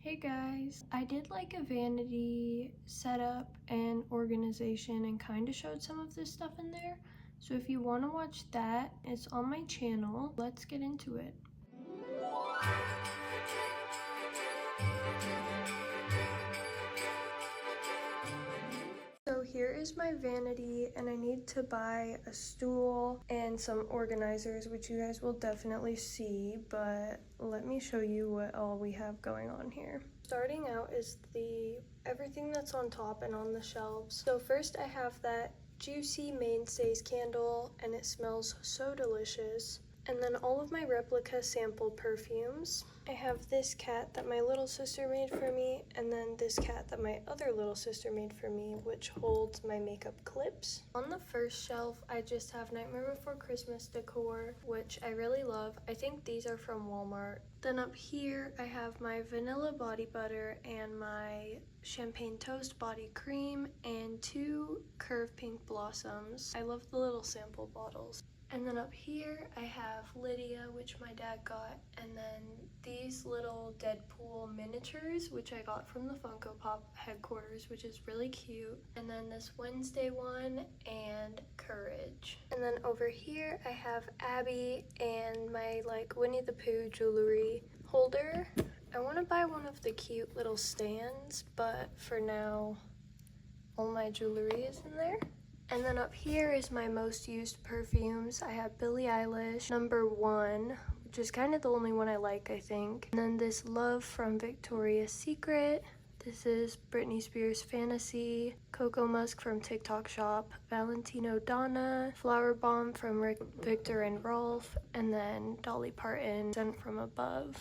Hey guys, I did like a vanity setup and organization and kind of showed some of this stuff in there. So if you want to watch that, it's on my channel. Let's get into it. So here is my vanity, and I need to buy a stool and some organizers, which you guys will definitely see, but let me show you what all we have going on here. Starting out is everything that's on top and on the shelves. So first I have that Juicy Mainstays candle, and it smells so delicious. And then all of my replica sample perfumes. I have this cat that my little sister made for me, and then this cat that my other little sister made for me, which holds my makeup clips. On the first shelf, I just have Nightmare Before Christmas decor, which I really love. I think these are from Walmart. Then up here, I have my vanilla body butter and my champagne toast body cream and 2 curve pink blossoms. I love the little sample bottles. And then up here, I have Lydia, which my dad got, and then these little Deadpool miniatures, which I got from the Funko Pop headquarters, which is really cute. And then this Wednesday one, and Courage. And then over here, I have Abby and my Winnie the Pooh jewelry holder. I want to buy one of the cute little stands, but for now, all my jewelry is in there. And then up here is my most used perfumes. I have Billie Eilish #1, which is kind of the only one I like, I think. And then this Love from Victoria's Secret. This is Britney Spears Fantasy, Cocoa Musk from TikTok Shop, Valentino Donna, Flower Bomb from Victor and Rolf, and then Dolly Parton, Sent from Above.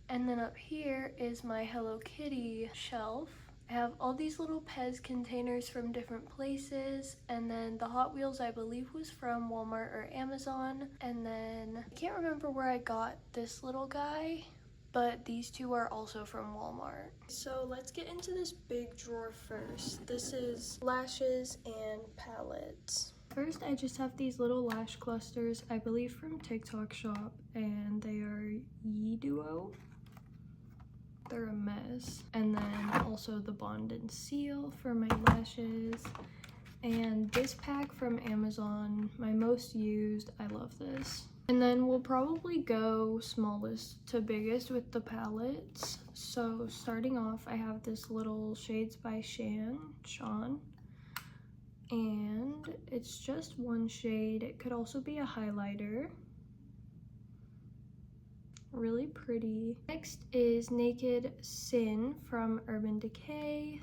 And then up here is my Hello Kitty shelf. I have all these little Pez containers from different places, and then the Hot Wheels I believe was from Walmart or Amazon, and then I can't remember where I got this little guy, but these two are also from Walmart. So let's get into this big drawer first. This is lashes and palettes. First, I just have these little lash clusters, I believe from TikTok Shop, and they are Yi Duo. They're a mess. And then also the Bond and Seal for my lashes. And this pack from Amazon, my most used. I love this. And then we'll probably go smallest to biggest with the palettes. So starting off, I have this little Shades by Sean. And it's just one shade. It could also be a highlighter. Really pretty. Next is Naked Sin from Urban Decay.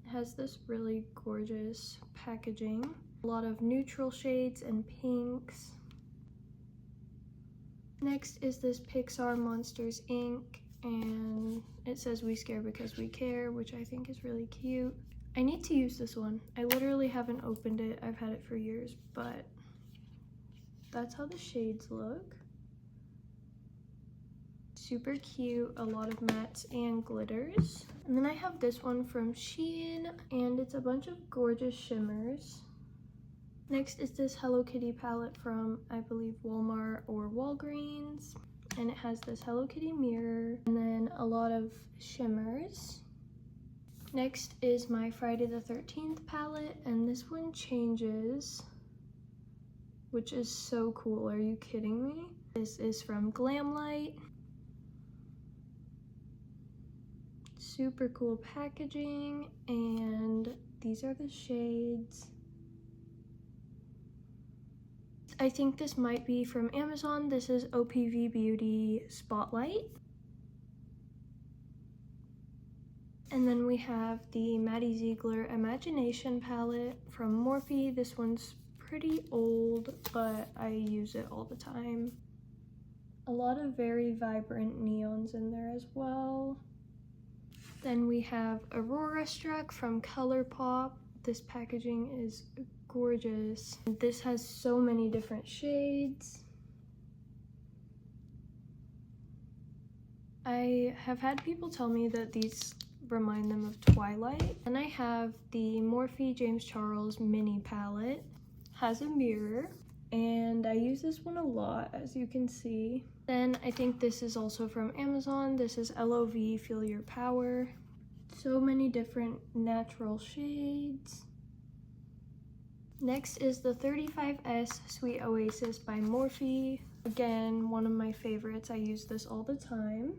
It has this really gorgeous packaging. A lot of neutral shades and pinks. Next is this Pixar Monsters Inc. and it says "We Scare Because We Care," which I think is really cute. I need to use this one. I literally haven't opened it. I've had it for years, but that's how the shades look. Super cute, a lot of mattes and glitters. And then I have this one from Shein, and it's a bunch of gorgeous shimmers. Next is this Hello Kitty palette from, I believe, Walmart or Walgreens. And it has this Hello Kitty mirror, and then a lot of shimmers. Next is my Friday the 13th palette, and this one changes, which is so cool. Are you kidding me? This is from Glamlight. Super cool packaging, and these are the shades. I think this might be from Amazon. This is OPV Beauty Spotlight. And then we have the Maddie Ziegler Imagination palette from Morphe. This one's pretty old, but I use it all the time. A lot of very vibrant neons in there as well. Then we have Aurora Struck from ColourPop. This packaging is gorgeous. This has so many different shades. I have had people tell me that these remind them of Twilight. And I have the Morphe James Charles mini palette. Has a mirror, and I use this one a lot, as you can see. Then I think this is also from Amazon. This is LOV, Feel Your Power. So many different natural shades. Next is the 35S Sweet Oasis by Morphe. Again, one of my favorites. I use this all the time.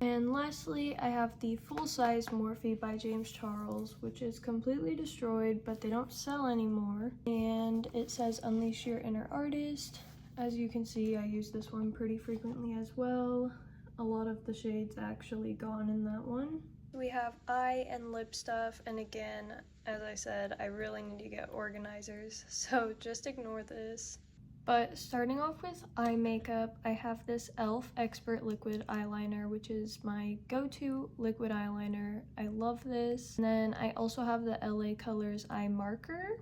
And lastly, I have the full-size Morphe by James Charles, which is completely destroyed, but they don't sell anymore. And it says Unleash Your Inner Artist. As you can see, I use this one pretty frequently as well. A lot of the shades actually gone in that one. We have eye and lip stuff, and again, as I said, I really need to get organizers, so just ignore this. But starting off with eye makeup, I have this e.l.f. Expert Liquid Eyeliner, which is my go-to liquid eyeliner. I love this. And then I also have the LA Colors Eye Marker,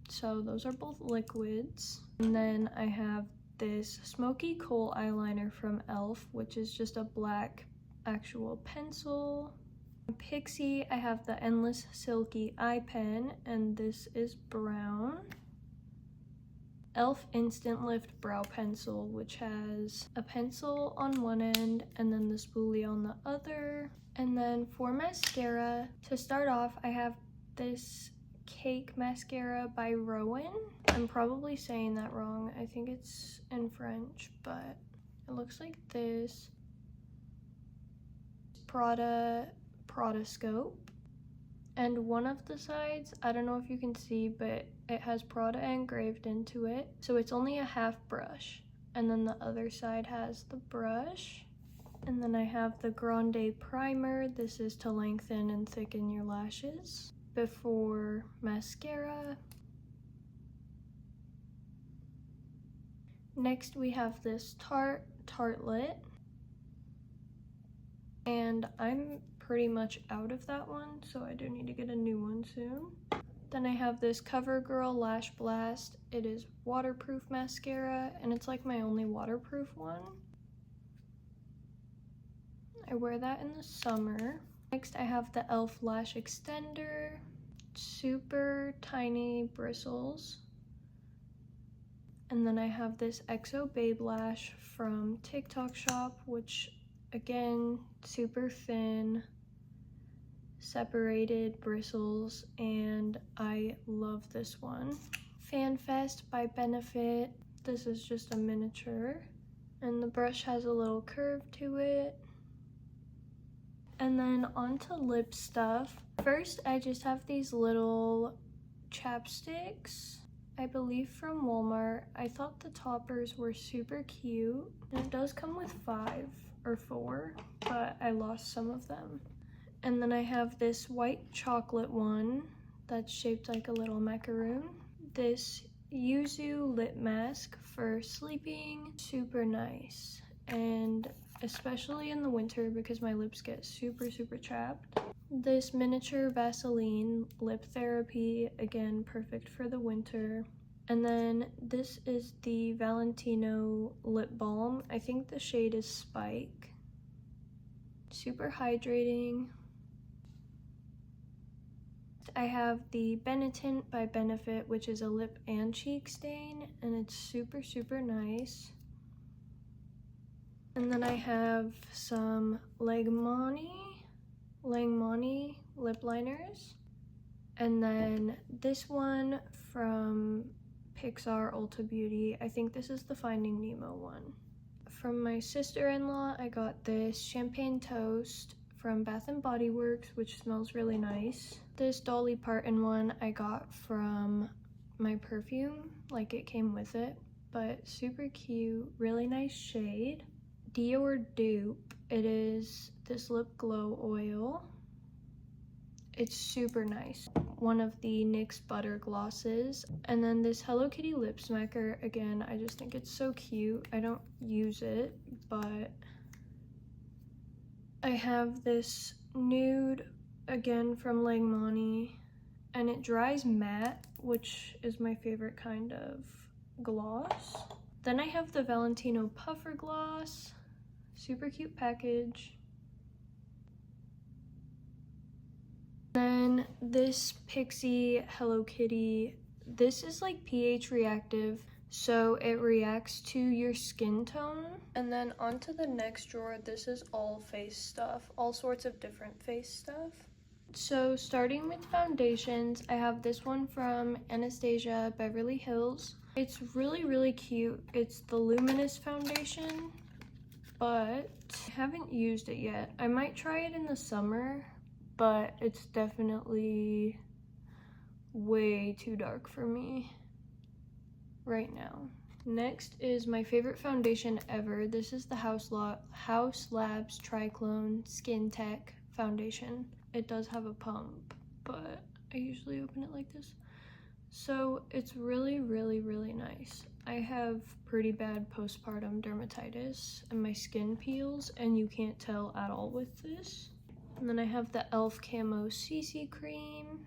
so those are both liquids. And then I have this Smoky Kohl eyeliner from e.l.f., which is just a black actual pencil. Pixie, I have the Endless Silky Eye Pen, and this is brown. e.l.f. Instant Lift Brow Pencil, which has a pencil on one end and then the spoolie on the other. And then for mascara, to start off, I have this Cake Mascara by Rowan. I'm probably saying that wrong. I think it's in French, but it looks like this. Prada Scope. And one of the sides, I don't know if you can see, but it has Prada engraved into it. So it's only a half brush. And then the other side has the brush. And then I have the Grande Primer. This is to lengthen and thicken your lashes before mascara. Next we have this Tartelette. And I'm pretty much out of that one, so I do need to get a new one soon. Then I have this CoverGirl Lash Blast. It is waterproof mascara, and it's like my only waterproof one. I wear that in the summer. Next I have the e.l.f. Lash Extender. Super tiny bristles. And then I have this XO Babe Lash from TikTok Shop, which again, super thin, separated bristles, and I love this one. FanFest by Benefit. This is just a miniature, and the brush has a little curve to it. And then onto lip stuff. First, I just have these little chapsticks, I believe from Walmart. I thought the toppers were super cute, and it does come with 5 or 4, but I lost some of them. And then I have this white chocolate one that's shaped like a little macaroon. This Yuzu lip mask for sleeping, super nice, and especially in the winter because my lips get super chapped. This miniature Vaseline lip therapy, again perfect for the winter. And then this is the Valentino lip balm. I think the shade is Spike. Super hydrating. I have the Benetint by Benefit, which is a lip and cheek stain, and it's super nice. And then I have some Langmani lip liners. And then this one from Pixar Ulta Beauty. I think this is the Finding Nemo one. From my sister-in-law, I got this Champagne Toast from Bath & Body Works, which smells really nice. This Dolly Parton one I got from my perfume, like it came with it, but super cute, really nice shade. Dior Dupe, it is this lip glow oil. It's super nice. One of the NYX Butter Glosses. And then this Hello Kitty Lip Smacker, again, I just think it's so cute. I don't use it, but I have this nude, again from Langmani, and it dries matte, which is my favorite kind of gloss. Then I have the Valentino Puffer Gloss, super cute package. Then this Pixie Hello Kitty, this is like pH reactive, so it reacts to your skin tone. And then onto the next drawer, this is all face stuff, all sorts of different face stuff. So starting with foundations, I have this one from Anastasia Beverly Hills. It's really cute. It's the Luminous foundation, but I haven't used it yet. I might try it in the summer, but it's definitely way too dark for me right now. Next is my favorite foundation ever. This is the House Labs Triclone Skin Tech foundation. It does have a pump, but I usually open it like this. So it's really nice. I have pretty bad postpartum dermatitis and my skin peels, and you can't tell at all with this. And then I have the e.l.f. Camo CC cream.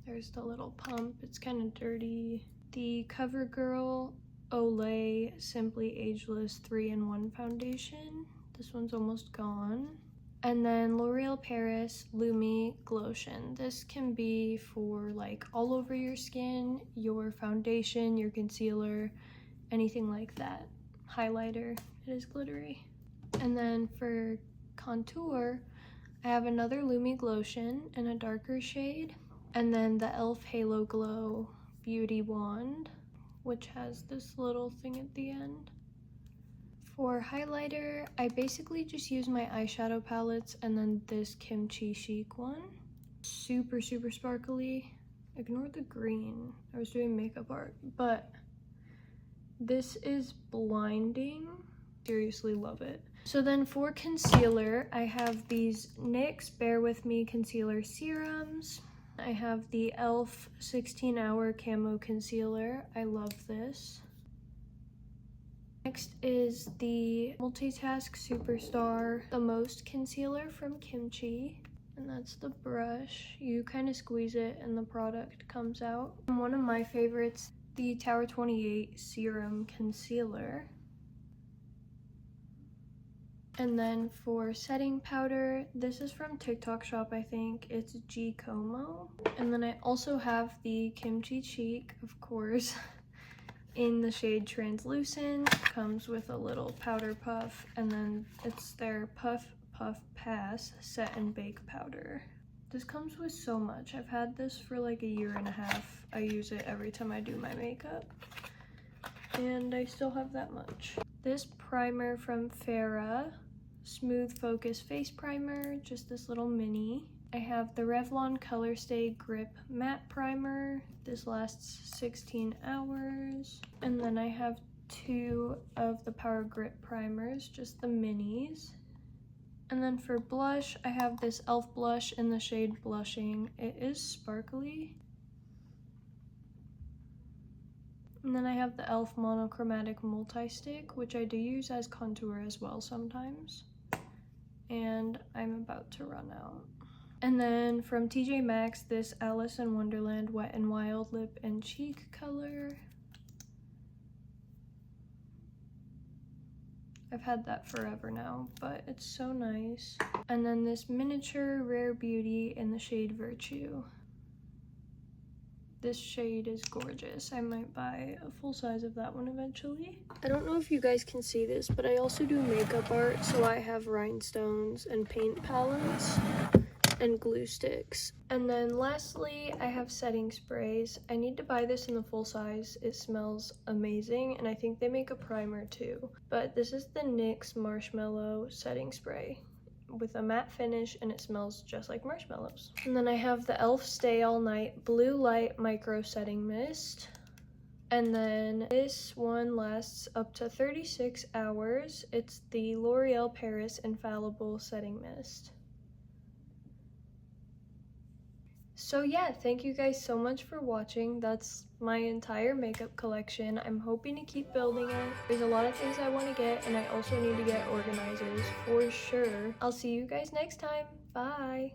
There's the little pump, it's kind of dirty. The CoverGirl Olay Simply Ageless 3-in-1 foundation. This one's almost gone. And then L'Oreal Paris Lumi Glotion. This can be for like all over your skin, your foundation, your concealer, anything like that. Highlighter, it is glittery. And then for contour, I have another Lumi Glotion in a darker shade. And then the e.l.f. Halo Glow Beauty Wand, which has this little thing at the end. For highlighter, I basically just use my eyeshadow palettes and then this Kimchi Chic one. Super sparkly. Ignore the green. I was doing makeup art, but this is blinding. Seriously love it. So then for concealer, I have these NYX Bare With Me Concealer Serums. I have the e.l.f. 16-Hour Camo Concealer. I love this. Next is the Multitask Superstar The Most Concealer from Kimchi. And that's the brush. You kind of squeeze it and the product comes out. And one of my favorites, the Tower 28 Serum Concealer. And then for setting powder, this is from TikTok Shop, I think. It's G Como. And then I also have the Kimchi Cheek, of course, in the shade Translucent. Comes with a little powder puff, and then it's their Puff Puff Pass Set and Bake powder. This comes with so much. I've had this for like a year and a half. I use it every time I do my makeup, and I still have that much. This primer from Farah, Smooth Focus Face Primer, just this little mini. I have the Revlon Color Stay Grip Matte Primer. This lasts 16 hours. And then I have two of the Power Grip primers, just the minis. And then for blush, I have this e.l.f. blush in the shade Blushing. It is sparkly. And then I have the e.l.f. Monochromatic Multi-Stick, which I do use as contour as well sometimes. And I'm about to run out. And then from TJ Maxx, this Alice in Wonderland Wet n Wild Lip and Cheek color. I've had that forever now, but it's so nice. And then this miniature Rare Beauty in the shade Virtue. This shade is gorgeous. I might buy a full size of that one eventually. I don't know if you guys can see this, but I also do makeup art, so I have rhinestones and paint palettes and glue sticks. And then lastly, I have setting sprays. I need to buy this in the full size. It smells amazing, and I think they make a primer too. But this is the NYX Marshmallow Setting Spray with a matte finish, and it smells just like marshmallows. And then I have the e.l.f. Stay All Night Blue Light Micro Setting Mist. And then this one lasts up to 36 hours. It's the L'Oreal Paris Infallible Setting Mist. So yeah, thank you guys so much for watching. That's my entire makeup collection. I'm hoping to keep building it. There's a lot of things I want to get, and I also need to get organizers for sure. I'll see you guys next time. Bye!